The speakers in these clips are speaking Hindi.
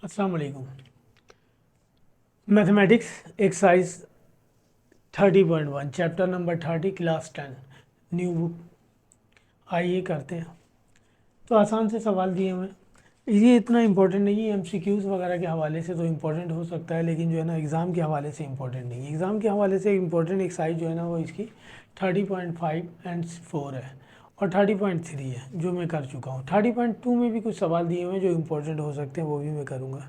अस्सलाम वालेकुम। Mathematics exercise 30.1 chapter number 30 class 10 new book. आइए करते हैं। तो आसान से सवाल दिए हुए हैं। ये इतना इम्पोर्टेंट नहीं है, एमसीक्यूज़ वगैरह के हवाले से तो इम्पोर्टेंट हो सकता है, लेकिन जो है ना एग्ज़ाम के हवाले से इम्पोर्टेंट नहीं है। एग्ज़ाम के हवाले से इम्पोर्टेंट एक्सरसाइज जो है ना वो इसकी 30.5 एंड 4 है और 30.3 है जो मैं कर चुका हूँ। 30.2 में भी कुछ सवाल दिए हुए हैं जो इम्पोर्टेंट हो सकते हैं, वो भी मैं करूँगा।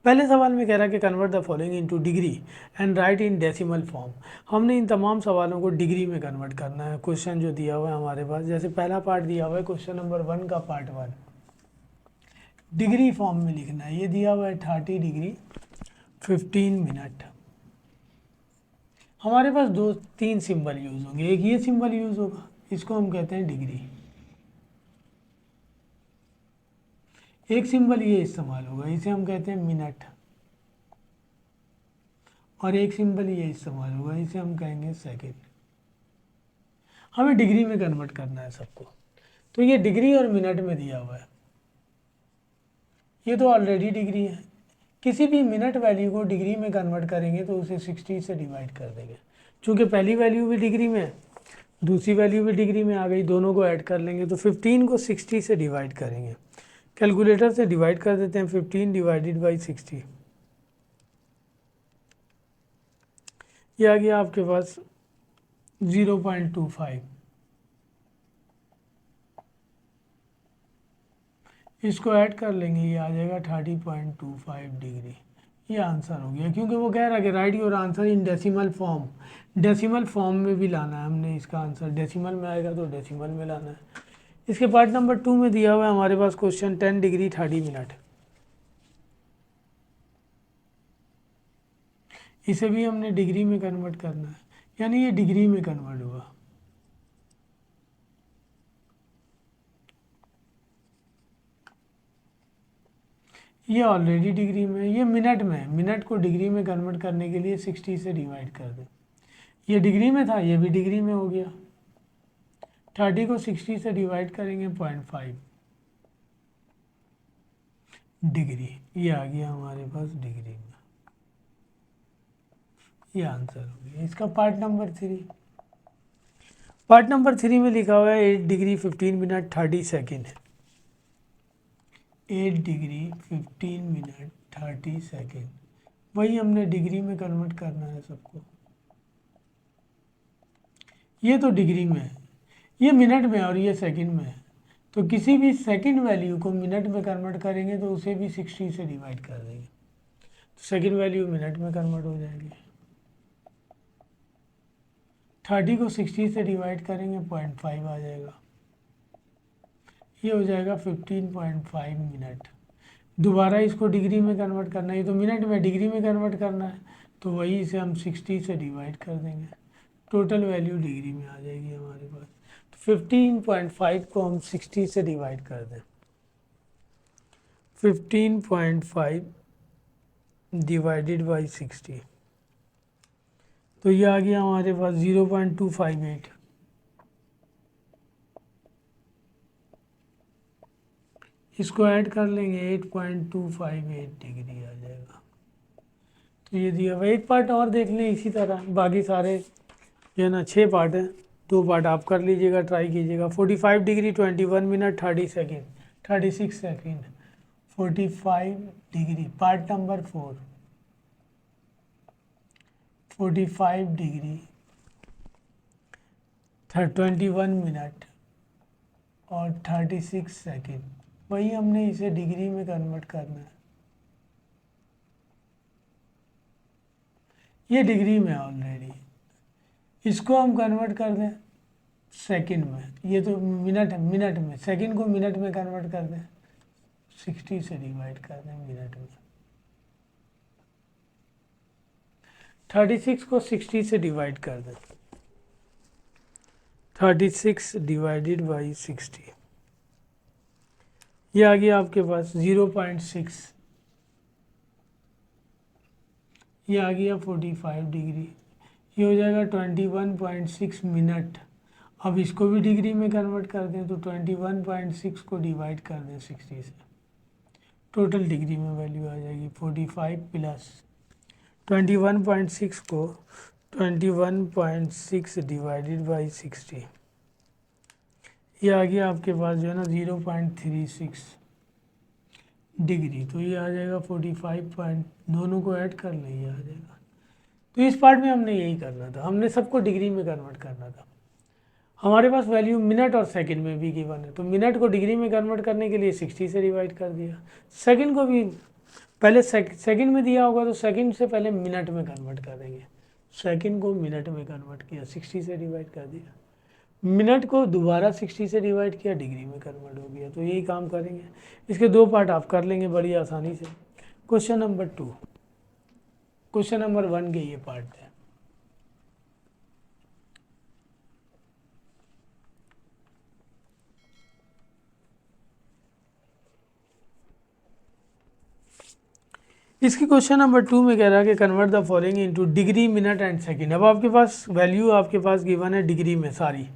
पहले सवाल में कह रहा है कि convert the following into degree and right in decimal form. हमने इन तमाम सवालों को डिग्री में कन्वर्ट करना है। क्वेश्चन जो दिया हुआ है हमारे पास, जैसे पहला पार्ट दिया हुआ है क्वेश्चन नंबर 1 का पार्ट 1 डिग्री फॉर्म में लिखना है। ये दिया हुआ है 30 डिग्री 15 मिनट। हमारे पास दो तीन सिंबल यूज़ होंगे। एक ये सिंबल यूज़ होगा, इसको हम कहते हैं डिग्री। एक सिंबल ये इस्तेमाल होगा, इसे हम कहते हैं मिनट। और एक सिंबल ये इस्तेमाल होगा, इसे हम कहेंगे सेकंड। हमें डिग्री में कन्वर्ट करना है सबको। तो ये डिग्री और मिनट में दिया हुआ है। ये तो ऑलरेडी डिग्री है। किसी भी मिनट वैल्यू को डिग्री में कन्वर्ट करेंगे तो उसे 60 से डिवाइड कर देंगे। चूँकि पहली वैल्यू भी डिग्री में है, दूसरी वैल्यू भी डिग्री में आ गई, दोनों को ऐड कर लेंगे तो 15 को 60 से डिवाइड करेंगे। कैलकुलेटर से डिवाइड कर देते हैं 15 डिवाइडेड बाई 60। ये आ गया आपके पास 0.25। इसको ऐड कर लेंगे, ये आ जाएगा 30.25 डिग्री। ये आंसर हो गया, क्योंकि वो कह रहा है कि right your answer in decimal form. Decimal form में भी लाना है हमने इसका आंसर। डेसिमल में आएगा तो डेसिमल में लाना है। इसके पार्ट नंबर 2 में दिया हुआ है हमारे पास क्वेश्चन 10 डिग्री 30 मिनट। इसे भी हमने डिग्री में कन्वर्ट करना है, यानी ये डिग्री में कन्वर्ट हुआ। ये ऑलरेडी डिग्री में, ये मिनट में। मिनट को डिग्री में कन्वर्ट करने के लिए 60 से डिवाइड कर दें। ये डिग्री में था, ये भी डिग्री में हो गया। 30 को 60 से डिवाइड करेंगे 0.5 डिग्री। ये आ गया हमारे पास डिग्री में। ये आंसर हो गया इसका पार्ट नंबर 3। पार्ट नंबर 3 में लिखा हुआ है 8 degree 15 minute 30 second. 8 degree 15 minute 30 second. वही हमने डिग्री में कन्वर्ट करना है सबको। ये तो डिग्री में है, ये मिनट में और ये सेकंड में है। तो किसी भी सेकंड वैल्यू को मिनट में कन्वर्ट करेंगे तो उसे भी 60 से डिवाइड कर देंगे, तो सेकंड वैल्यू मिनट में कन्वर्ट हो जाएगी। 30 को 60 से डिवाइड करेंगे 0.5 आ जाएगा। ये हो जाएगा 15.5 मिनट। दोबारा इसको डिग्री में कन्वर्ट करना है, तो मिनट में डिग्री में कन्वर्ट करना है, तो वही से हम 60 से डिवाइड कर देंगे। टोटल वैल्यू डिग्री में आ जाएगी हमारे पास। तो 15.5 को हम 60 से डिवाइड कर दें। 15.5 डिवाइडेड बाई 60, तो ये आ गया हमारे पास 0.258। इसको ऐड कर लेंगे 8.258 डिग्री आ जाएगा। तो ये दिया हुआ। एक पार्ट और देख लें इसी तरह, बाकी सारे जो है ना 6 पार्ट हैं, 2 पार्ट आप कर लीजिएगा, ट्राई कीजिएगा। 45 degree 21 minute 30 second 36 second. 45 degree part number 4। 45 degree 21 minute और 36 सेकेंड। वही हमने इसे डिग्री में कन्वर्ट करना है। ये डिग्री में ऑलरेडी, इसको हम कन्वर्ट कर दें सेकंड में। ये तो मिनट है, मिनट में। सेकंड को मिनट में कन्वर्ट कर दें, 60 से डिवाइड कर दें मिनट में। 36 को 60 से डिवाइड कर दें, 36 डिवाइडेड बाई 60। ये आ गया आपके पास 0.6। ये आ गया 45 डिग्री। ये हो जाएगा 21.6 मिनट। अब इसको भी डिग्री में कन्वर्ट कर दें, तो 21.6 को डिवाइड कर दें 60 से, टोटल डिग्री में वैल्यू आ जाएगी 45 प्लस 21.6 को 21.6 डिवाइडेड बाई 60, ये आ गया आपके पास जो है ना 0.36 डिग्री। तो ये आ जाएगा 45 पॉइंट, दोनों को ऐड कर लें, ये आ जाएगा। तो इस पार्ट में हमने यही करना था, हमने सबको डिग्री में कन्वर्ट करना था। हमारे पास वैल्यू मिनट और सेकंड में भी गिवन है, तो मिनट को डिग्री में कन्वर्ट करने के लिए 60 से डिवाइड कर दिया। सेकंड को भी पहले सेकंड में दिया होगा तो सेकंड से पहले मिनट में कन्वर्ट कर देंगे। सेकंड को मिनट में कन्वर्ट किया, 60 से डिवाइड कर दिया। मिनट को दोबारा 60 से डिवाइड किया, डिग्री में कन्वर्ट हो गया। तो यही काम करेंगे। इसके दो पार्ट आप कर लेंगे बड़ी आसानी से। क्वेश्चन नंबर 2, क्वेश्चन नंबर 1 के ये पार्ट है। इसकी क्वेश्चन नंबर 2 में कह रहा है कि convert the following into degree, minute and second. अब आपके पास वैल्यू आपके पास गिवन है डिग्री में सारी,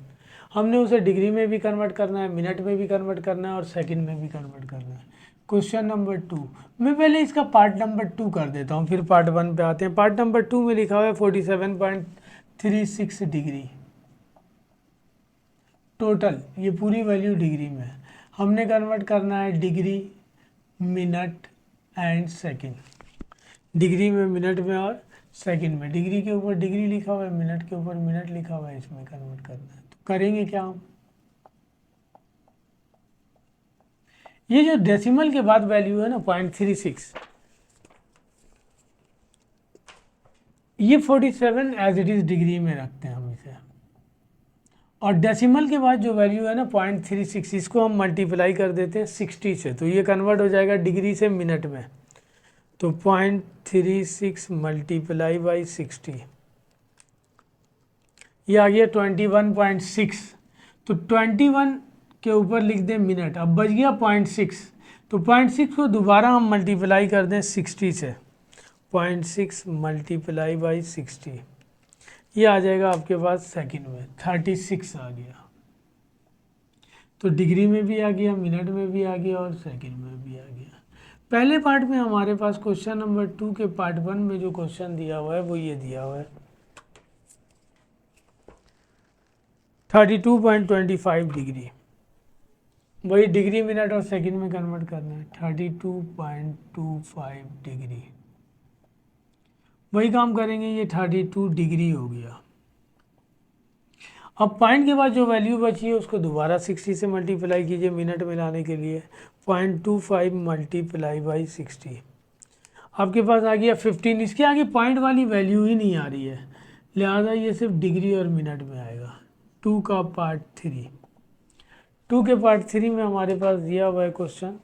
हमने उसे डिग्री में भी कन्वर्ट करना है, मिनट में भी कन्वर्ट करना है और सेकंड में भी कन्वर्ट करना है। क्वेश्चन नंबर 2 मैं पहले इसका पार्ट नंबर 2 कर देता हूँ, फिर पार्ट 1 पे आते हैं। पार्ट नंबर 2 में लिखा हुआ है 47.36 डिग्री टोटल, ये पूरी वैल्यू डिग्री में है। हमने कन्वर्ट करना है degree, minute and second. Degree में, मिनट में और सेकंड में। डिग्री के ऊपर डिग्री लिखा हुआ है, मिनट के ऊपर मिनट लिखा हुआ है, इसमें कन्वर्ट करना है। तो करेंगे क्या हम, ये जो डेसिमल के बाद वैल्यू है ना 0.36, ये 47 एज इट इज डिग्री में रखते हैं हम इसे, और डेसिमल के बाद जो वैल्यू है ना 0.36, इसको हम मल्टीप्लाई कर देते हैं 60 से, तो ये कन्वर्ट हो जाएगा डिग्री से मिनट में। तो 0.36 मल्टीप्लाई बाई 60, ये आ गया 21.6। तो 21 के ऊपर लिख दें मिनट, अब बच गया 0.6, तो 0.6 को दोबारा हम मल्टीप्लाई कर दें 60 से, 0.6 मल्टीप्लाई बाई 60, ये आ जाएगा आपके पास सेकंड में 36 आ गया। तो डिग्री में भी आ गया, मिनट में भी आ गया और सेकंड में भी आ गया। पहले पार्ट में हमारे पास क्वेश्चन नंबर 2 के पार्ट 1 में जो क्वेश्चन दिया हुआ है वो ये दिया हुआ है 32.25 डिग्री, वही डिग्री, मिनट और सेकंड में कन्वर्ट करना है। 32.25 डिग्री, वही काम करेंगे, ये 32 डिग्री हो गया। अब पॉइंट के बाद जो वैल्यू बची है उसको दोबारा 60 से मल्टीप्लाई कीजिए मिनट में लाने के लिए, 0.25 मल्टीप्लाई बाई 60, आपके पास आ गया 15। इसके आगे पॉइंट वाली वैल्यू ही नहीं आ रही है, लिहाजा ये सिर्फ डिग्री और मिनट में आएगा। 2 का पार्ट 3, 2 के पार्ट 3 में हमारे पास दिया हुआ है क्वेश्चन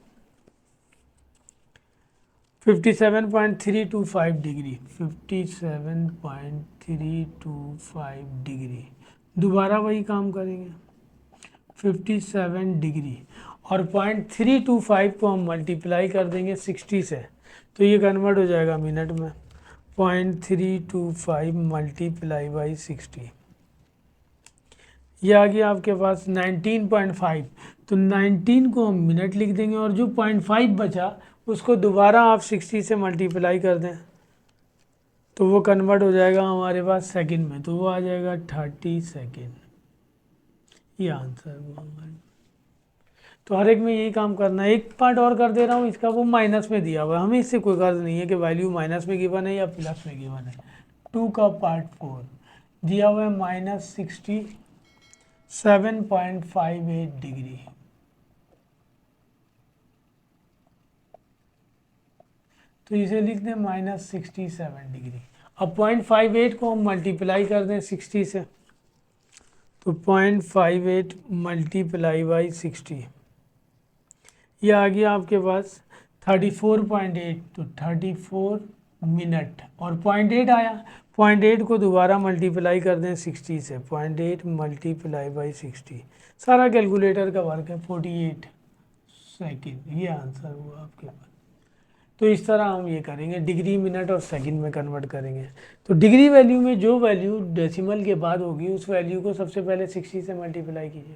57.325 डिग्री, 57.325 डिग्री, दोबारा वही काम करेंगे 57 डिग्री, और 0.325 को हम मल्टीप्लाई कर देंगे 60 से, तो ये कन्वर्ट हो जाएगा मिनट में। 0.325 मल्टीप्लाई बाई 60, ये आ गया आपके पास 19.5। तो 19 को हम मिनट लिख देंगे और जो 0.5 बचा उसको दोबारा आप 60 से मल्टीप्लाई कर दें तो वो कन्वर्ट हो जाएगा हमारे पास सेकंड में, तो वो आ जाएगा 30 सेकंड। ये आंसर हुआ हमारे। तो हर एक में यही काम करना है। एक पार्ट और कर दे रहा हूँ इसका, वो माइनस में दिया हुआ है, हमें इससे कोई गर्ज नहीं है कि वैल्यू माइनस में गिवन है या प्लस में गिवन है। 2 का पार्ट 4 दिया हुआ है -67.58 डिग्री, तो इसे लिख दें -67 डिग्री। अब 0.58 को हम मल्टीप्लाई कर दें 60 से, तो 0.58 मल्टीप्लाई बाई 60, ये आ गया आपके पास 34.8, तो 34 मिनट, और 0.8 आया, 0.8 को दोबारा मल्टीप्लाई कर दें 60 से, 0.8 मल्टीप्लाई बाई 60, सारा कैलकुलेटर का वर्क है, 48 सेकंड, ये आंसर हुआ आपके पास। तो इस तरह हम ये करेंगे, डिग्री, मिनट और सेकंड में कन्वर्ट करेंगे। तो डिग्री वैल्यू में जो वैल्यू डेसिमल के बाद होगी उस वैल्यू को सबसे पहले 60 से मल्टीप्लाई कीजिए।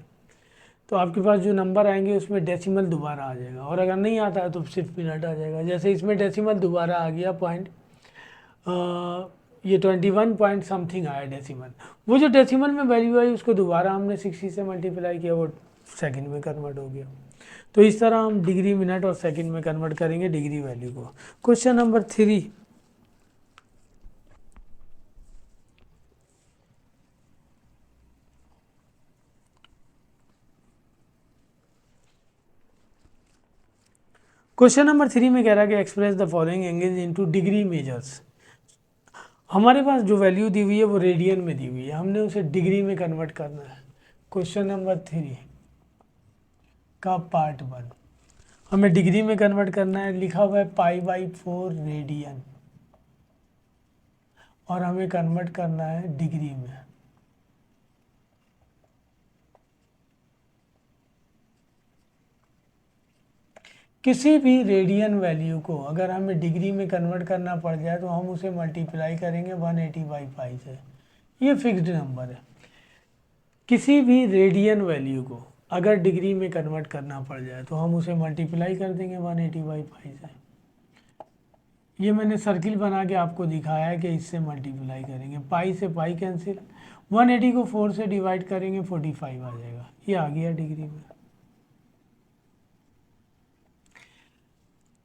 तो आपके पास जो नंबर आएंगे उसमें डेसिमल दोबारा आ जाएगा, और अगर नहीं आता है तो सिर्फ मिनट आ जाएगा। जैसे इसमें डेसिमल दोबारा आ गया पॉइंट, ये 21 पॉइंट समथिंग आया डेसिमल। वो जो डेसिमल में वैल्यू आई उसको दोबारा हमने 60 से मल्टीप्लाई किया, वो सेकंड में कन्वर्ट हो गया। तो इस तरह हम डिग्री मिनट और सेकंड में कन्वर्ट करेंगे डिग्री वैल्यू को। क्वेश्चन नंबर 3, क्वेश्चन नंबर 3 में कह रहा है कि express the following angles into degree measures. हमारे पास जो वैल्यू दी हुई है वो रेडियन में दी हुई है, हमने उसे डिग्री में कन्वर्ट करना है। क्वेश्चन नंबर 3 का पार्ट 1 हमें डिग्री में कन्वर्ट करना है। लिखा हुआ है π/4 रेडियन, और हमें कन्वर्ट करना है डिग्री में। किसी भी रेडियन वैल्यू को अगर हमें डिग्री में कन्वर्ट करना पड़ जाए तो हम उसे मल्टीप्लाई करेंगे 180/π से। ये फिक्स्ड नंबर है। किसी भी रेडियन वैल्यू को अगर डिग्री में कन्वर्ट करना पड़ जाए तो हम उसे मल्टीप्लाई कर देंगे 180/π से। ये मैंने सर्किल बना के आपको दिखाया है कि इससे मल्टीप्लाई करेंगे, पाई से पाई कैंसिल, 180 को 4 से डिवाइड करेंगे 45 आ जाएगा। ये आ गया डिग्री में।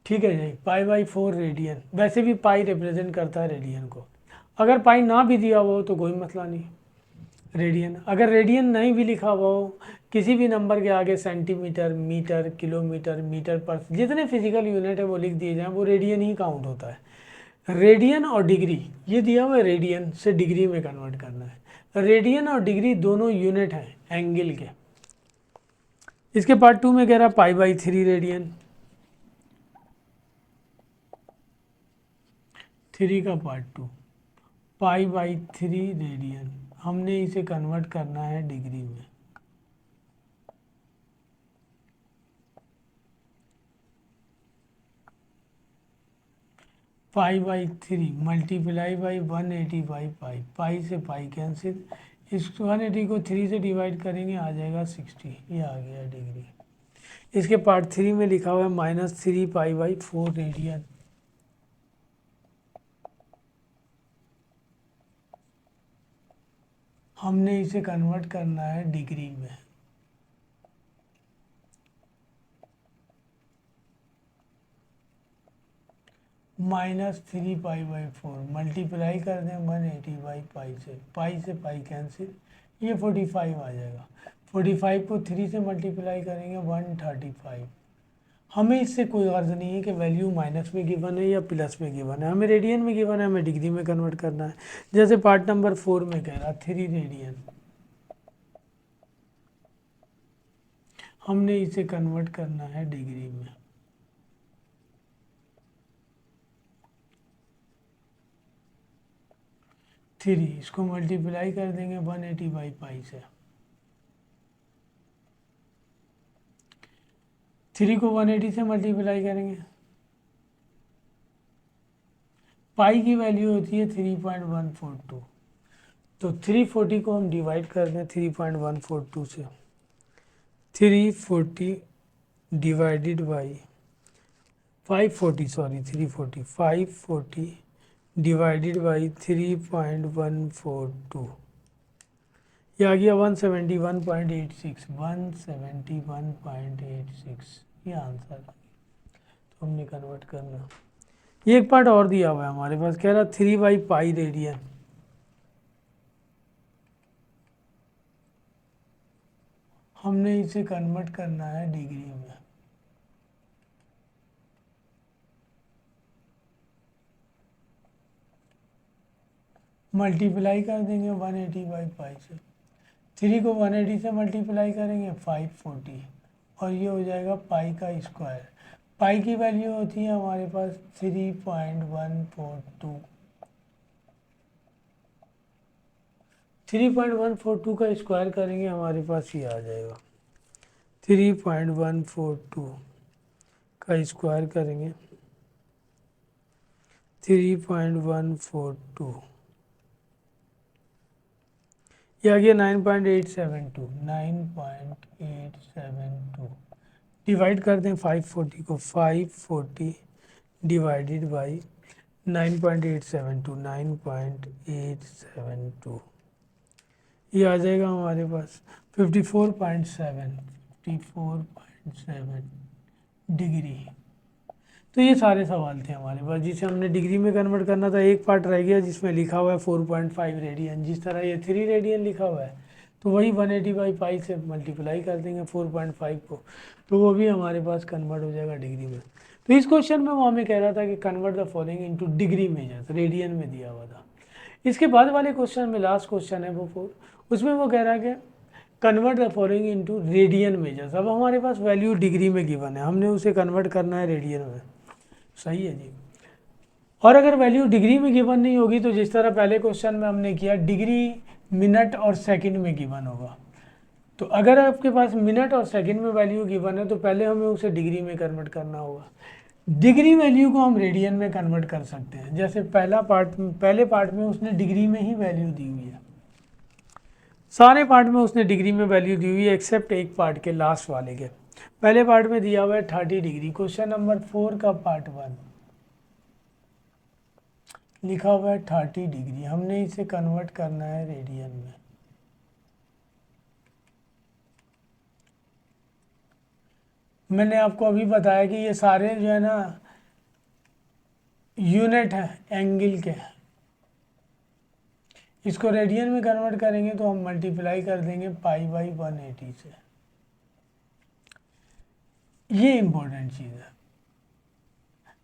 ठीक है जी, π/4 रेडियन। वैसे भी पाई रिप्रेजेंट करता है रेडियन को। अगर पाई ना भी दिया हुआ हो तो कोई मसला नहीं, रेडियन। अगर रेडियन नहीं भी लिखा हुआ हो, किसी भी नंबर के आगे सेंटीमीटर, मीटर, किलोमीटर, मीटर पर जितने फिजिकल यूनिट है वो लिख दिए जाएं, वो रेडियन ही काउंट होता है। रेडियन और डिग्री, ये दिया हुआ है रेडियन से डिग्री में कन्वर्ट करना है। रेडियन और डिग्री दोनों यूनिट हैं एंगल के। इसके पार्ट 2 में कह रहा π/3 रेडियन। 3 का पार्ट 2 π/3 रेडियन, हमने इसे कन्वर्ट करना है डिग्री में। π/3 मल्टीप्लाई बाई 180/π, पाई से पाई कैंसिल, इस 180 को 3 से डिवाइड करेंगे आ जाएगा 60। ये आ गया डिग्री। इसके पार्ट 3 में लिखा हुआ है -3π/4 रेडियन। हमने इसे कन्वर्ट करना है डिग्री में। -3π/4 मल्टीप्लाई कर दें 180/π से, पाई से पाई कैंसिल, ये 45 आ जाएगा। 45 को 3 से मल्टीप्लाई करेंगे 135। हमें इससे कोई गर्ज नहीं है कि वैल्यू माइनस में गिवन है या प्लस में गिवन है, हमें रेडियन में गिवन है, हमें डिग्री में कन्वर्ट करना है। जैसे पार्ट नंबर 4 में कह रहा 3 रेडियन, हमने इसे कन्वर्ट करना है डिग्री में। थ्री, इसको मल्टीप्लाई कर देंगे 180/π से। 3 को 180 से मल्टीप्लाई करेंगे, पाई की वैल्यू होती है 3.142। तो 340 को हम डिवाइड कर दें 3.142 से, 340 डिवाइडेड बाई 540 डिवाइडेड बाई 3.142, ये आ गया 171.86। 171.86 ये आंसर है। तो हमने कन्वर्ट करना। ये एक पार्ट और दिया हुआ है हमारे पास, कह रहा 3/π रेडियन। हमने इसे कन्वर्ट करना है डिग्री में। मल्टीप्लाई कर देंगे 180/π से। 3 को 180 से मल्टीप्लाई करेंगे 540, और ये हो जाएगा पाई का स्क्वायर। पाई की वैल्यू होती है हमारे पास 3.142। 3.142 का स्क्वायर करेंगे हमारे पास ये आ जाएगा। 3.142 का स्क्वायर करेंगे 3.142, ये आ गया 9.872, 9.872 डिवाइड कर दें 540 को, 540 डिवाइडेड बाई 9.872, 9.872 ये आ जाएगा हमारे पास 54.7, 54.7 डिग्री। तो ये सारे सवाल थे हमारे पास जिसे हमने डिग्री में कन्वर्ट करना था। एक पार्ट रह गया जिसमें लिखा हुआ है 4.5 रेडियन। जिस तरह ये 3 रेडियन लिखा हुआ है तो वही 180 बाई पाई से मल्टीप्लाई कर देंगे 4.5 को, तो वो भी हमारे पास कन्वर्ट हो जाएगा डिग्री में। तो इस क्वेश्चन में वो हमें कह रहा था कि convert the following into degree measures, radian में दिया हुआ था। इसके बाद वाले क्वेश्चन में लास्ट क्वेश्चन है वो 4, उसमें वो कह रहा है कि convert the following into radian measures. अब हमारे पास वैल्यू डिग्री में गिवन है, हमने उसे कन्वर्ट करना है रेडियन में। सही है जी। और अगर वैल्यू डिग्री में गिवन नहीं होगी तो जिस तरह पहले क्वेश्चन में हमने किया डिग्री मिनट और सेकंड में गिवन होगा। तो अगर आपके पास मिनट और सेकंड में वैल्यू गिवन है तो पहले हमें उसे डिग्री में कन्वर्ट करना होगा। डिग्री वैल्यू को हम रेडियन में कन्वर्ट कर सकते हैं। जैसे पहले पार्ट में उसने डिग्री में ही वैल्यू दी हुई है, सारे पार्ट में उसने डिग्री में वैल्यू दी हुई है एक्सेप्ट एक पार्ट के, लास्ट वाले के। पहले पार्ट में दिया हुआ है 30 डिग्री। क्वेश्चन नंबर 4 का पार्ट 1 लिखा हुआ है 30 डिग्री, हमने इसे कन्वर्ट करना है रेडियन में। मैंने आपको अभी बताया कि ये सारे जो है ना यूनिट है एंगल के, इसको रेडियन में कन्वर्ट करेंगे तो हम मल्टीप्लाई कर देंगे पाई बाई 180 से। ये इंपॉर्टेंट चीज़ है।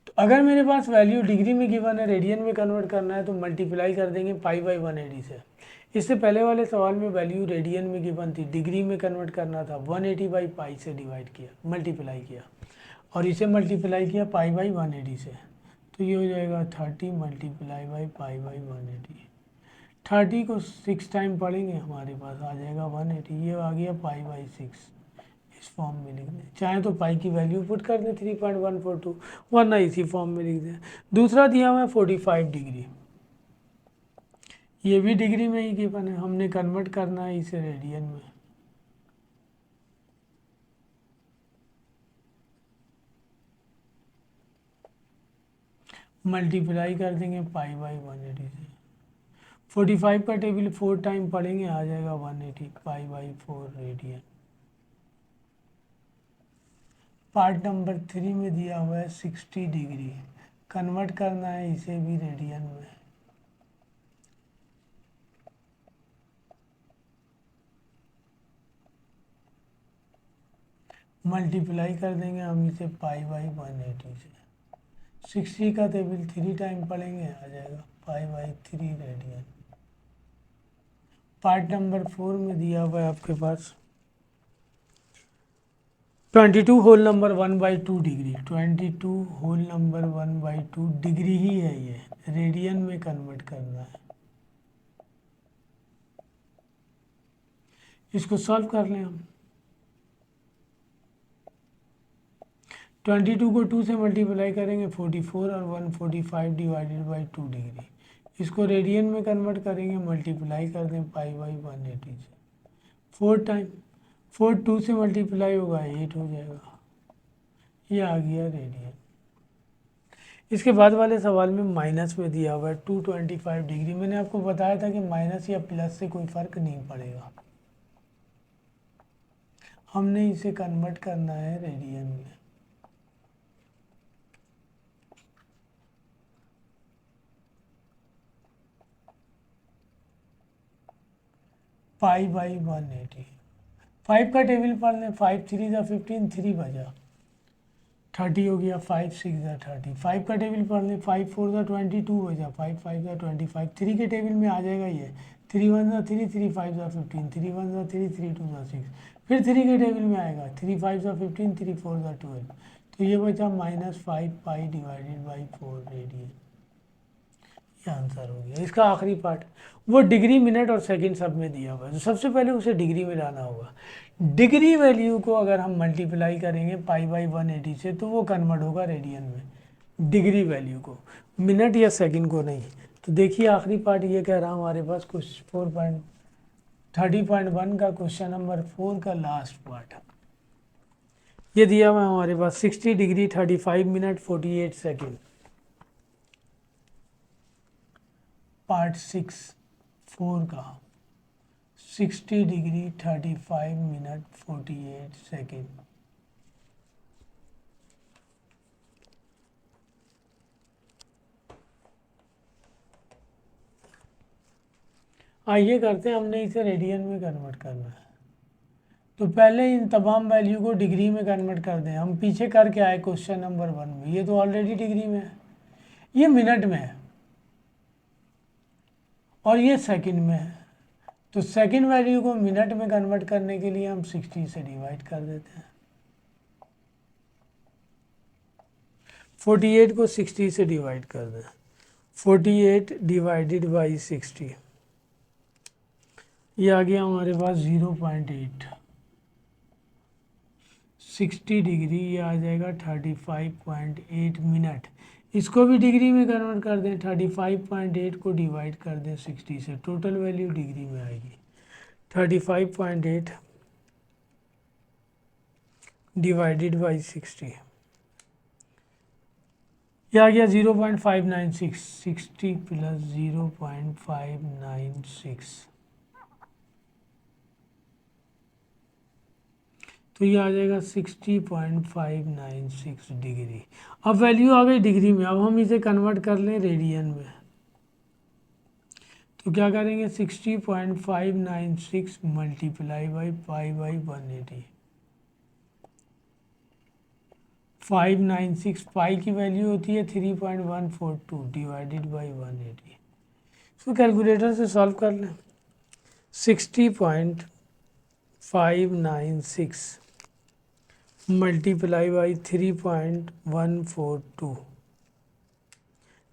तो अगर मेरे पास वैल्यू डिग्री में गिवन है, रेडियन में कन्वर्ट करना है तो मल्टीप्लाई कर देंगे पाई बाई 180 से। इससे पहले वाले सवाल में वैल्यू रेडियन में गिवन थी, डिग्री में कन्वर्ट करना था, 180 बाई पाई से डिवाइड किया, मल्टीप्लाई किया, और इसे मल्टीप्लाई किया पाई बाई 180 से। तो ये हो जाएगा 30 मल्टीप्लाई बाई पाई बाई 180। 30 को 6 टाइम पढ़ेंगे हमारे पास आ जाएगा 180। ये आ गया पाई बाई 6, इस फॉर्म में लिख दें। चाहे तो पाई की वैल्यू पुट कर दें 3.142, वरना इसी फॉर्म में लिख दें। दूसरा दिया हुआ है 45 डिग्री, ये भी डिग्री में ही गिवन है, हमने कन्वर्ट करना है इसे रेडियन में। मल्टीप्लाई कर देंगे पाई बाई 180 से। 45 का टेबल 4 टाइम पढ़ेंगे आ जाएगा 180 pi by 4 radian. Part number 3 में दिया हुआ है 60 डिग्री, कन्वर्ट करना है इसे भी रेडियन में। मल्टीप्लाई कर देंगे हम इसे पाई बाई 180 से। 60 का टेबल 3 टाइम पढ़ेंगे आ जाएगा pi by 3 radian. Part number 4 में दिया हुआ है आपके पास 22 whole number 1/2 degree, 22 whole number 1/2 degree ही है, ये रेडियन में कन्वर्ट करना है। इसको सॉल्व कर लें हम। 22 को 2 से मल्टीप्लाई करेंगे 44 और 145 डिवाइडेड बाई 2 डिग्री। इसको रेडियन में कन्वर्ट करेंगे, मल्टीप्लाई कर दें पाई बाई 180 से। 4 टाइम 4 2 से मल्टीप्लाई होगा 8 हो जाएगा, ये आ गया रेडियन। इसके बाद वाले सवाल में माइनस में दिया हुआ है 225 डिग्री। मैंने आपको बताया था कि माइनस या प्लस से कोई फ़र्क नहीं पड़ेगा, हमने इसे कन्वर्ट करना है रेडियन में। Pi by 180। 5 का टेबल पढ़ लें, 5 3 ज़ा 15, 3 बजा 30 हो गया, 5 6 ज़ा 30। 5 का टेबल पढ़ लें, 5 4 ज़ा 22 बजा, 5 5 ज़ा 25। 3 के टेबल में आ जाएगा ये 3 1 ज़ा 3, 3 5 ज़ा 15, 3 1 ज़ा 3, 3 2 ज़ा 6। फिर 3 के टेबल में आएगा 3 5 ज़ा 15, 3 4 ज़ा 12। तो ये बचा -5 पाई डिवाइडेड बाई 4 रेडियन। ये आंसर हो गया। इसका आखिरी पार्ट वो डिग्री मिनट और सेकंड सब में दिया हुआ है, तो सबसे पहले उसे डिग्री में लाना होगा। डिग्री वैल्यू को अगर हम मल्टीप्लाई करेंगे पाई बाई 180 से तो वो कन्वर्ट होगा रेडियन में, डिग्री वैल्यू को, मिनट या सेकंड को नहीं। तो देखिए आखिरी पार्ट ये कह रहा हमारे पास कुछ 4 पॉइंट 30.1 का क्वेश्चन नंबर 4 का लास्ट पार्ट। ये दिया हुआ है हमारे पास 60 डिग्री 35 मिनट 48 सेकेंड। पार्ट 6 4 का 60 डिग्री 35 मिनट 48 सेकेंड। आइए करते हैं, हमने इसे रेडियन में कन्वर्ट करना है। तो पहले इन तमाम वैल्यू को डिग्री में कन्वर्ट कर दें। हम पीछे करके आए क्वेश्चन नंबर 1 में, ये तो ऑलरेडी डिग्री में है, ये मिनट में है और ये सेकंड में है। तो सेकंड वैल्यू को मिनट में कन्वर्ट करने के लिए हम 60 से डिवाइड कर देते हैं। 48 को 60 से डिवाइड कर दें। 48 डिवाइडेड बाई 60, ये आ गया हमारे पास 0.8। 60 डिग्री ये आ जाएगा 35.8 मिनट। इसको भी डिग्री में कन्वर्ट कर दें। 35.8 को डिवाइड कर दें 60 से, टोटल वैल्यू डिग्री में आएगी। 35.8 डिवाइडेड बाई 60, ये आ गया 0.596। 60 प्लस 0.596, तो ये आ जाएगा 60.596 डिग्री। अब वैल्यू आ गई डिग्री में। अब हम इसे कन्वर्ट कर लें रेडियन में। तो क्या करेंगे, 60.596 मल्टीप्लाई बाई पाई बाई 180। 596 पाई की वैल्यू होती है 3.142 डिवाइडेड बाई 180। इसको कैलकुलेटर से सॉल्व कर लें। 60.596 मल्टीप्लाई बाई 3.142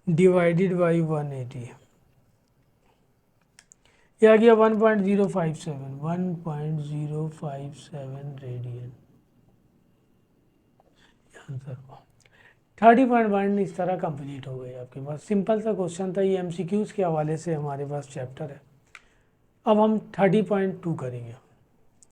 डिवाइडेड बाई 180, ये आ गया 1.057 रेडियन। आंसर 30.1 इस तरह कंप्लीट हो गई आपके पास। सिंपल सा क्वेश्चन था, ये एमसीक्यूज के हवाले से हमारे पास चैप्टर है। अब हम 30.2 करेंगे।